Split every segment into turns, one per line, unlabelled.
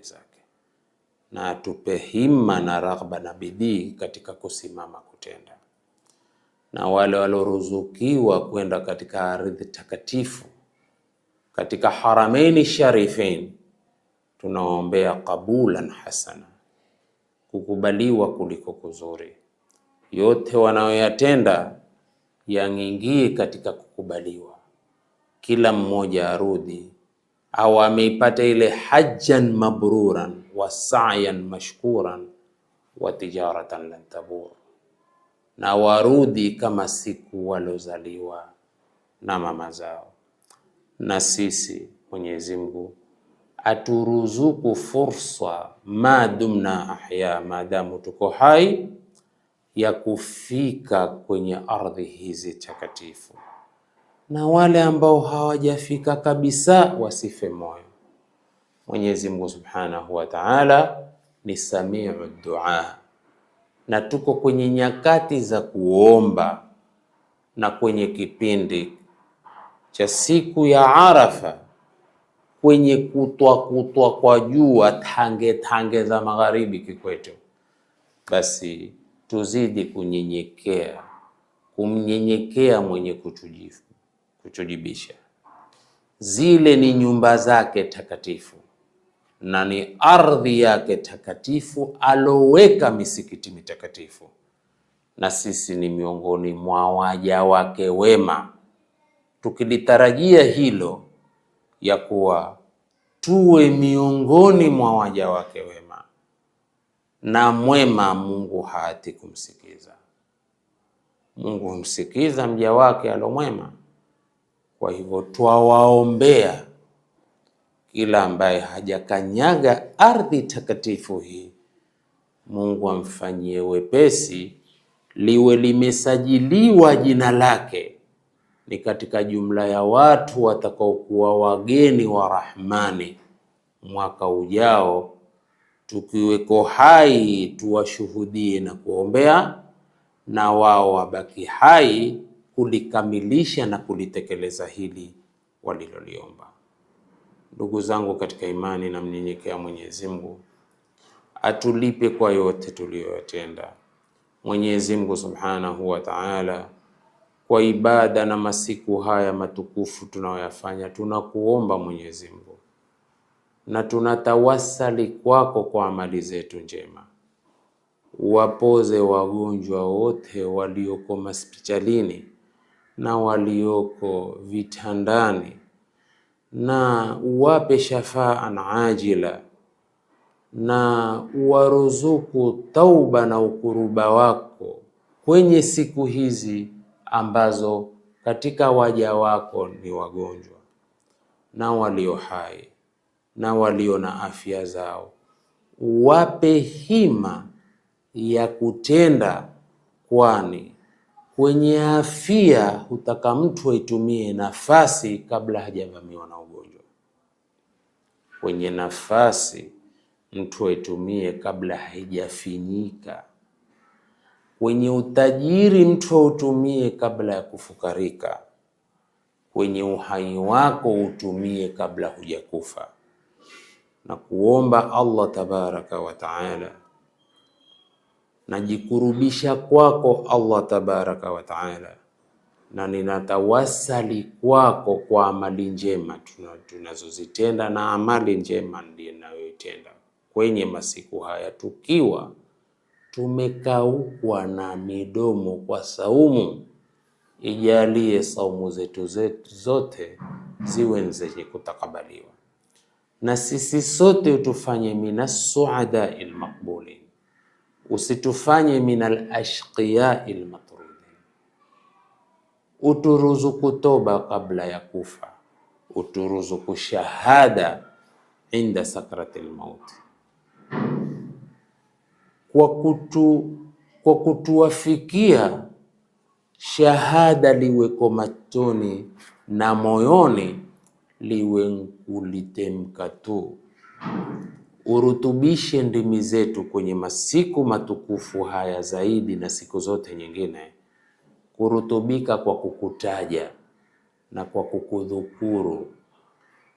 zake, na atupe himma na raghba na bidii katika kusimama kutenda. Na wale waloruzukiwa kwenda katika ardhi takatifu katika haramaini sharifain, tunaombea qabulan hasana, kukubaliwa kuliko kuzuri. Yote wanayoyatenda yangingie katika kukubaliwa, kila mmoja arudi au ameipata ile hajjan mabruran wa sa'yan mashkuran wa tijaratan lan tabur, na warudi kama siku walozaliwa na mama zao. Na sisi Mwenyezi Mungu aturuzuku fursa madumna ahya, maadamu tuko hai, ya kufika kwenye ardhi hizi takatifu, na wale ambao hawajafika kabisa wasife moyo. Mwenyezi Mungu Subhanahu wa Ta'ala ni samiu dua, na tuko kwenye nyakati za kuomba, na kwenye kipindi cha siku ya Arafa, kwenye kutwa kwa jua tange za magharibi kikwetu, basi tuzidi kunyenyekea, kumnyenyekea mwenye kutujibisha. Zile ni nyumba zake takatifu na ni ardhi yake takatifu, aloweka misikiti mitakatifu, na sisi ni miongoni mwa waja wake wema, tukilitarajia hilo ya kuwa tuwe miongoni mwa waja wake wema. Na mwema Mungu haati kumsikiza. Mungu humsikiza mja wake alomwema. Kwa hivyo twawaombea kila ambaye hajakanyaga ardhi takatifu hii, Mungu amfanyie wepesi, liwe limesajiliwa jina lake ni katika jumla ya watu watakaokuwa wageni wa Rahmani mwaka ujao. Tukiweko hai tuwashuhudie na kuombea, na wao wabaki hai kulikamilisha na kulitekeleza hili waliloliomba. Ndugu zangu katika imani, na mnyenyekea Mwenyezi Mungu atulipe kwa yote tuliyoyatenda. Mwenyezi Mungu Subhanahu wa Ta'ala, kwa ibada na masiku haya matukufu tunayoyafanya, tunakuomba Mwenyezi Mungu, na tunatawasali kwako kwa amali zetu njema. Wapoze wagonjwa wote walioko hospitalini na walioko vitandani, na uwape shafaan ajila, na uwaruzuku tauba na ukuruba wako kwenye siku hizi ambazo katika waja wako ni wagonjwa na walio hai na walio na afya zao. Wape hima ya kutenda, kwani kwenye afya hutaka mtu aitumie nafasi kabla hajavamiwa na ugonjwa. Kwenye nafasi mtu aitumie kabla haijafinyika. Kwenye utajiri mtu autumie kabla ya kufukarika. Kwenye uhai wako utumie kabla hujakufa. Na kuomba Allah tabaraka wa taala, najikurubisha kwako Allah tabaraka wa taala, na ninatawasali kwako kwa amali njema tunazozitenda, na amali njema ndiyo ninayoitenda kwenye masiku haya, tukiwa tumekaukwa na midomo kwa saumu. Ijalie saumu zetu zote ziwe zenye kutakabaliwa, na sisi sote utufanye minas suada'il maqbulin, usitufanye minal ashqiya'il matrudin. Uturuzuku toba kabla ya kufa, uturuzuku shahada inda sakratil maut, kwa kutuwafikia shahada liweko machoni na moyoni, liwe nkulitemka tu. Urutubishe ndimi zetu kwenye masiku matukufu haya zaidi na siku zote nyingine, kurutubika kwa kukutaja na kwa kukudhukuru,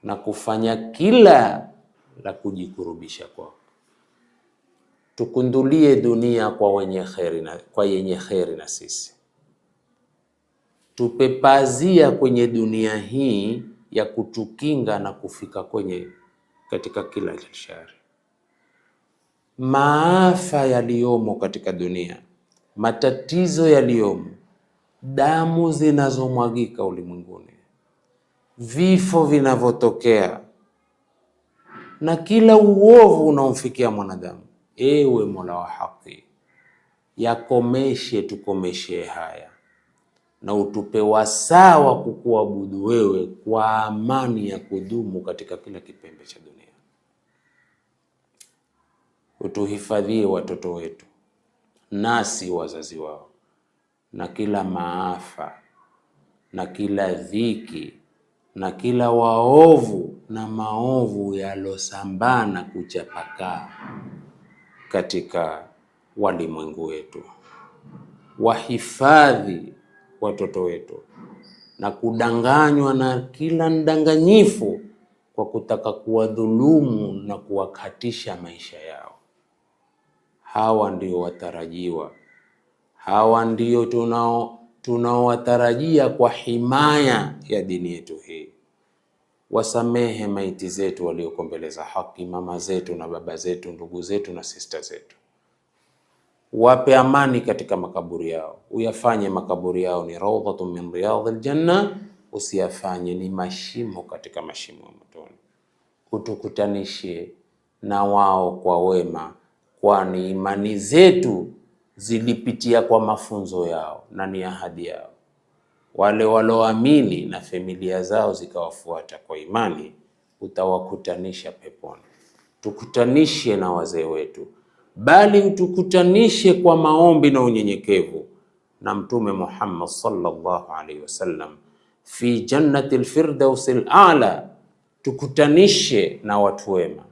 na kufanya kila la kujikurubisha kwako. Tukundulie dunia kwa wenye kheri na kwa yenye kheri, na sisi tupepazia kwenye dunia hii ya kutukinga na kufika katika kila shari. Maafa yaliyomo katika dunia, matatizo yaliyomo, damu zinazomwagika ulimwenguni, vifo vinavyotokea na kila uovu unaomfikia mwanadamu, ewe Mola wa haki, yakomeshe, tukomeshe haya na utupe wasaa wa kukuabudu wewe kwa amani ya kudumu katika kila kipembe cha dunia. Utuhifadhie watoto wetu nasi wazazi wao na kila maafa na kila dhiki na kila waovu na maovu yalosambana kuchapakaa katika walimwengu wetu. Wahifadhi watoto wetu na kudanganywa na kila mdanganyifu kwa kutaka kuwadhulumu na kuwakatisha maisha yao. Hawa ndio watarajiwa, hawa ndio tunaowatarajia kwa himaya ya dini yetu hii. Wasamehe maiti zetu walioko mbele za haki, mama zetu na baba zetu, ndugu zetu na sista zetu. Wape amani katika makaburi yao, uyafanye makaburi yao ni rawdatun min riyadhil janna, usiyafanye ni mashimo katika mashimo ya motoni. Utukutanishe na wao kwa wema, kwani imani zetu zilipitia kwa mafunzo yao na ni ahadi yao. Wale walioamini na familia zao zikawafuata kwa imani, utawakutanisha peponi. Tukutanishe na wazee wetu, bali utukutanishe kwa maombi na unyenyekevu na Mtume Muhammad sallallahu alaihi wasallam fi jannati al-firdaus al-a'la. Tukutanishe na watu wema,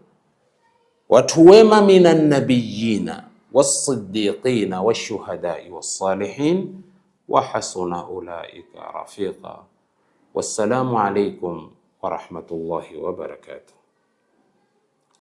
watu wema minan nabiyina was-siddiqina wash-shuhada'i was-salihin wa hasuna ulaika rafiqa. Wassalamu alaikum wa rahmatullahi wa barakatuh.